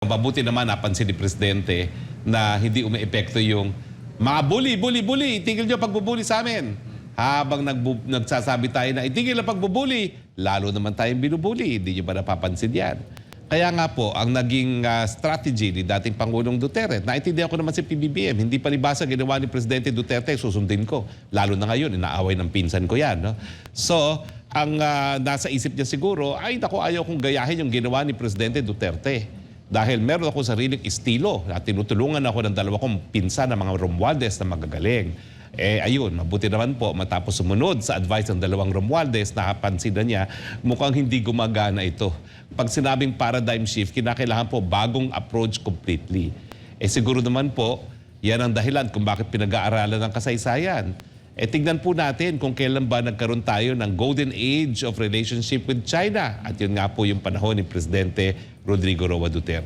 Mabuti naman napansin ni Presidente na hindi umeepekto yung mga bully, itigil nyo pagbubuli sa amin. Habang nagsasabi tayo na itigil ang pagbubuli, lalo naman tayong binubuli. Hindi nyo ba napapansin yan? Kaya nga po, ang naging strategy ni dating Pangulong Duterte, naintindihan ko naman si PBBM, hindi palibasa ginawa ni Presidente Duterte, susundin ko. Lalo na ngayon, inaaway ng pinsan ko yan. No? So, ang nasa isip niya siguro, ay naku, ayaw kong gayahin yung ginawa ni Presidente Duterte. Dahil meron ako sariling estilo at tinutulungan ako ng dalawa kong pinsan na mga Romualdez na magagaling. Ayun, mabuti naman po matapos sumunod sa advice ng dalawang Romualdez, nakapansin na niya mukhang hindi gumagana ito. Pag sinabing paradigm shift, kinakailangan po bagong approach completely. Siguro naman po, yan ang dahilan kung bakit pinag-aaralan ng kasaysayan. Tignan po natin kung kailan ba nagkaroon tayo ng golden age of relationship with China. At yun nga po yung panahon ni Presidente Rodrigo Roa Duterte.